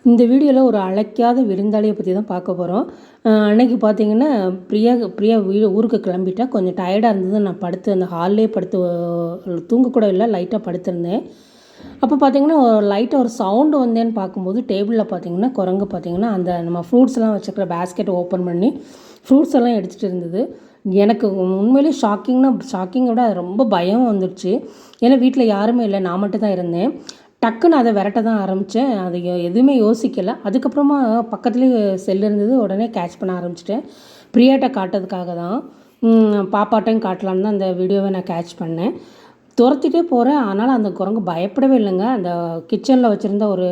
இந்த வீடியோவில் ஒரு அழைக்காத விருந்தாளியை பற்றி தான் பார்க்க போகிறோம். அன்னைக்கு பார்த்தீங்கன்னா பிரியா ஊருக்கு கிளம்பிட்டா. கொஞ்சம் டயர்டாக இருந்தது. நான் அந்த ஹால்லே படுத்து தூங்கக்கூட இல்லை, லைட்டாக படுத்திருந்தேன். அப்போ பார்த்தீங்கன்னா லைட்டாக ஒரு சவுண்டு வந்தேன்னு பார்க்கும்போது டேபிளில் பார்த்தீங்கன்னா குரங்கு பார்த்தீங்கன்னா அந்த நம்ம ஃப்ரூட்ஸ்லாம் வச்சுருக்கிற பேஸ்கெட்டை ஓப்பன் பண்ணி ஃப்ரூட்ஸ் எல்லாம் எடுத்துகிட்டு இருந்தது. எனக்கு உண்மையிலேயே ஷாக்கிங்கை விட அது ரொம்ப பயம் வந்துடுச்சு. ஏன்னா வீட்டில் யாருமே இல்லை, நான் மட்டும் தான் இருந்தேன். டக்குன்னு அதை விரட்ட தான் ஆரம்பித்தேன். அது எதுவுமே யோசிக்கலை. அதுக்கப்புறமா பக்கத்துலேயே செல் இருந்தது, உடனே கேட்ச் பண்ண ஆரம்பிச்சிட்டேன். பிரியாட்ட காட்டுறதுக்காக தான், பாப்பாட்டையும் காட்டலான்னு தான் அந்த வீடியோவை நான் கேட்ச் பண்ணேன். துரத்திட்டே போகிறேன். ஆனாலும் அந்த குரங்கு பயப்படவே இல்லைங்க. அந்த கிச்சனில் வச்சுருந்த ஒரு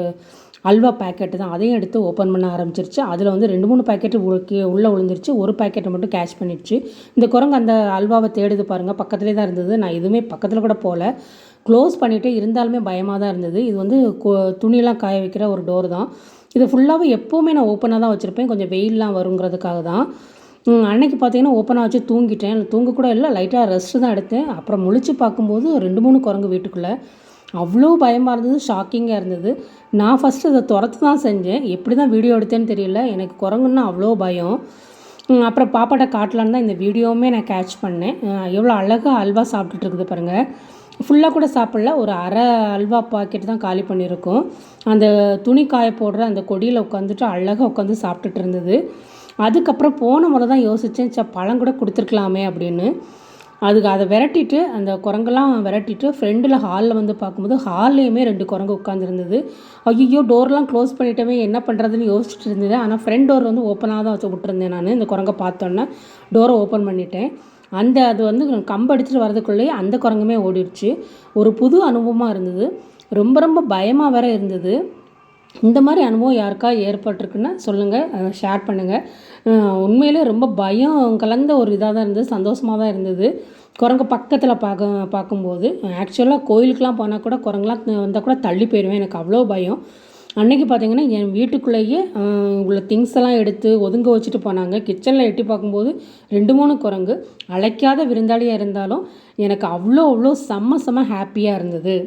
அல்வா பேக்கெட்டு தான், அதையும் எடுத்து ஓப்பன் பண்ண ஆரம்பிச்சிருச்சு. அதில் வந்து 2-3 பேக்கெட்டு உள்ளே விழுந்துருச்சு. ஒரு பேக்கெட்டை மட்டும் கேட்ச் பண்ணிடுச்சு. இந்த குரங்கு அந்த அல்வாவை தேடுது பாருங்கள். பக்கத்துலேயே தான் இருந்தது. நான் எதுவுமே பக்கத்தில் கூட போகல, க்ளோஸ் பண்ணிவிட்டு. இருந்தாலுமே பயமாக தான் இருந்தது. இது வந்து துணியெல்லாம் காய வைக்கிற ஒரு டோர் தான். இது ஃபுல்லாகவே எப்போவுமே நான் ஓப்பனாக தான் வச்சுருப்பேன், கொஞ்சம் வெயிலெலாம் வருங்கிறதுக்காக தான். அன்னைக்கு பார்த்தீங்கன்னா ஓப்பனாக வச்சு தூங்கிட்டேன். தூங்கக்கூட இல்லை, லைட்டாக ரெஸ்ட்டு தான் எடுத்தேன். அப்புறம் முழிச்சு பார்க்கும்போது 2-3 குரங்கு வீட்டுக்குள்ளே. அவ்வளோ பயமாக இருந்தது, ஷாக்கிங்காக இருந்தது. நான் ஃபஸ்ட்டு அதை துரத்து தான் செஞ்சேன். எப்படி தான் வீடியோ எடுத்தேன்னு தெரியல, எனக்கு குரங்குன்னா அவ்வளோ பயம். அப்புறம் பாப்பாட்ட காட்டலான்னு தான் இந்த வீடியோவுமே நான் கேட்ச் பண்ணேன். எவ்வளோ அழகாக அல்வா சாப்பிட்டுட்டு இருக்குது பாருங்கள். ஃபுல்லாக கூட சாப்பிடல, ஒரு அரை அல்வா பாக்கெட் தான் காலி பண்ணியிருக்கோம். அந்த துணி காய போடுற அந்த கொடியில் உட்காந்துட்டு அழகாக உட்காந்து சாப்பிட்டுட்டு இருந்தது. அதுக்கப்புறம் போன முறை தான் யோசித்தேன், பழம் கூட கொடுத்துருக்கலாமே அப்படின்னு. அதை விரட்டிட்டு, அந்த குரங்கெல்லாம் விரட்டிட்டு ஃப்ரெண்டில் ஹாலில் வந்து பார்க்கும்போது ஹால்லேயுமே 2 குரங்கு உட்காந்துருந்தது. ஐயோ, டோர்லாம் க்ளோஸ் பண்ணிட்டோமே, என்ன பண்ணுறதுன்னு யோசிச்சுட்டு இருந்தது. ஆனால் ஃப்ரெண்ட் டோர் வந்து ஓப்பனாக தான் வச்சு விட்டுருந்தேன் நான். இந்த குரங்கை பார்த்தோன்னே டோரை ஓப்பன் பண்ணிட்டேன். அது வந்து கம்பு அடிச்சுட்டு வரதுக்குள்ளேயே அந்த குரங்குமே ஓடிடுச்சு. ஒரு புது அனுபவமாக இருந்தது. ரொம்ப ரொம்ப பயமாக வேற இருந்தது. இந்த மாதிரி அனுபவம் யாருக்கா ஏற்பட்டிருக்குன்னா சொல்லுங்கள், ஷேர் பண்ணுங்கள். உண்மையிலே ரொம்ப பயம் கலந்த ஒரு இதாக தான் இருந்தது, சந்தோஷமாக தான் இருந்தது. குரங்கு பக்கத்தில் பார்க்கும்போது ஆக்சுவலாக கோயிலுக்கெலாம் போனால் கூட குரங்குலாம் வந்தால் கூட தள்ளி போயிடுவேன், எனக்கு அவ்வளோ பயம். அன்றைக்கி பார்த்திங்கன்னா என் வீட்டுக்குள்ளேயே உள்ள திங்ஸ் எல்லாம் எடுத்து ஒதுங்க வச்சுட்டு போனாங்க. கிச்சனில் எட்டி பார்க்கும்போது 2-3 குரங்கு. அழைக்காத விருந்தாளியாக இருந்தாலும் எனக்கு அவ்வளோ செம்ம ஹாப்பியாக இருந்தது.